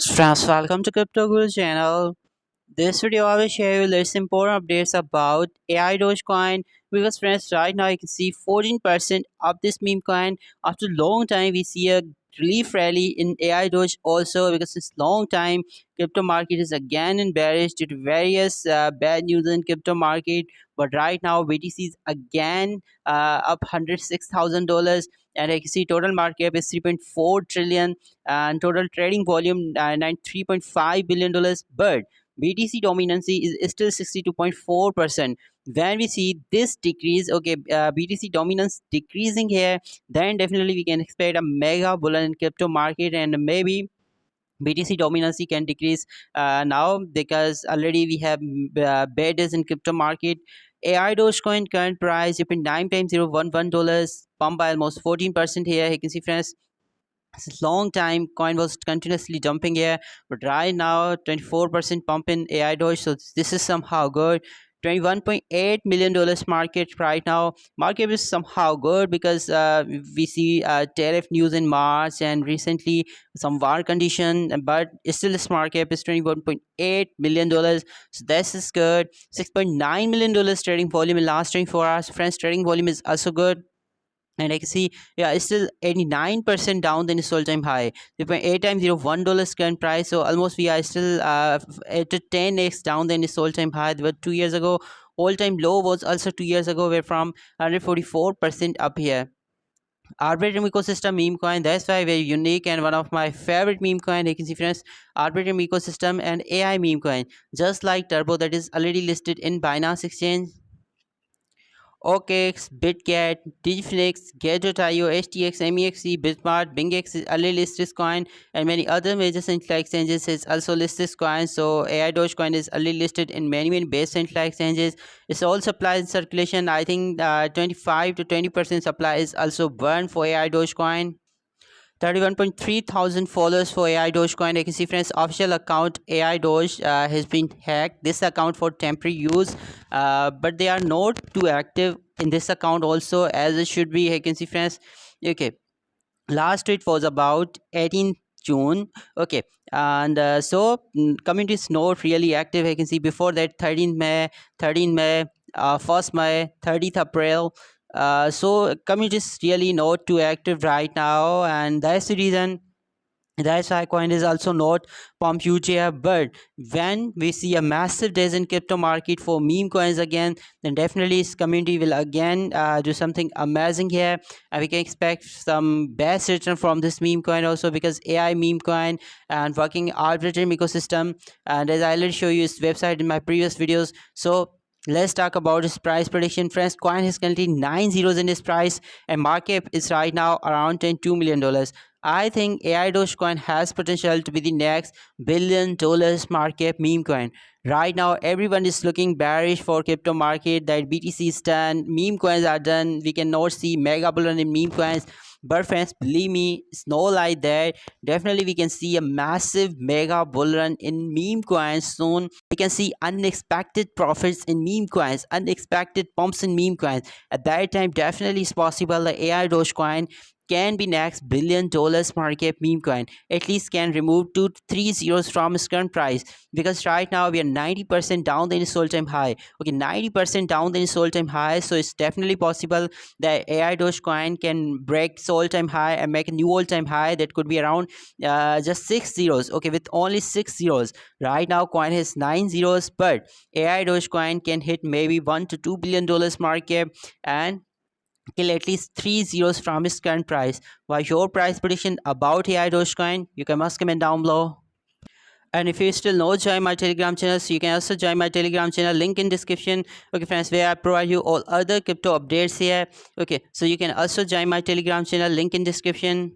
Friends, welcome to Crypto Guru channel. This video I will share you list important updates about AI Dogecoin because friends right now you can see 14% of this meme coin. After a long time we see a relief rally in AI Doge also because since long time crypto market is again in bearish due to various bad news in crypto market. But right now BTC is again up $106,000 and I can see total market cap is 3.4 trillion and total trading volume $93.5 billion. But BTC dominancy is still 62.4%. When we see this decrease, okay, BTC dominance decreasing here, then definitely we can expect a mega bull in crypto market and maybe BTC dominancy can decrease now because already we have bear days in crypto market. AI Dogecoin current price you pay 9.011 pump by almost 14% here. You can see friends since long time coin was continuously jumping here, but right now 24% pump in AI Doge, so this is somehow good. $21.8 million market right now. Market is somehow good because we see tariff news in March and recently some war condition, but still this market is $21.8 million, so this is good. $6.9 million trading volume in last 24 hours. Friends, trading volume is also good, and I can see, yeah, it's still 89% down than its all-time high. 3.8 times $1 current price, so almost we are still at a 10x down than its all-time high. But 2 years ago, all-time low was also 2 years ago. We're from 144% up here. Arbitrum ecosystem meme coin, that's why very unique and one of my favorite meme coin. You can see friends, Arbitrum ecosystem and AI meme coin, just like Turbo that is already listed in Binance Exchange. OKX, BitGet, Digiflix, Get.io, HTX, MEXC, Bitmart, BingX is early listed coin, and many other major central exchanges is also listed coin. So AI Dogecoin is early listed in many base central exchanges. It's all supply in circulation. I think 25 to 20% supply is also burned for AI Dogecoin. 31.3 thousand followers for AI Dogecoin. I can see friends, official account AI Doge has been hacked. This account for temporary use, but they are not too active in this account also as it should be. I can see friends. Okay, last tweet was about 18th June. Okay, and community is not really active. I can see before that 13th May, 13th May, 1st May, 30th April. So community is really not too active right now, and that's the reason that's why coin is also not pump huge here. But when we see a massive days in crypto market for meme coins again, then definitely this community will again do something amazing here, and we can expect some best return from this meme coin also because AI meme coin and working Arbitrum ecosystem. And as I already show you its website in my previous videos, so let's talk about its price prediction. Friends, coin has currently 9 zeros in its price and market is right now around $22 million. I think AI Dogecoin has potential to be the next $1 billion market meme coin. Right now, everyone is looking bearish for crypto market that BTC is done, meme coins are done. We cannot see mega bull run in meme coins. But friends, believe me, it's no like that. Definitely, we can see a massive mega bull run in meme coins soon. We can see unexpected profits in meme coins, unexpected pumps in meme coins. At that time, definitely it's possible the AI Dogecoin can be next $1 billion market meme coin. At least can remove 2 3 zeros from its current price because right now we are 90% down than its all-time high. Okay, 90% down than its all-time high. So it's definitely possible that AI Dogecoin can break its all-time high and make a new all-time high that could be around just 6 zeros. Okay, with only 6 zeros. Right now coin has 9 zeros, but AI Dogecoin can hit maybe $1 to $2 billion market and kill at least 3 zeros from its current price. What's your price prediction about AI Dogecoin? You can must comment down below. And if you still not join my Telegram channel, so you can also join my Telegram channel, link in description. Okay friends, where I provide you all other crypto updates here. Okay, so you can also join my Telegram channel, link in description.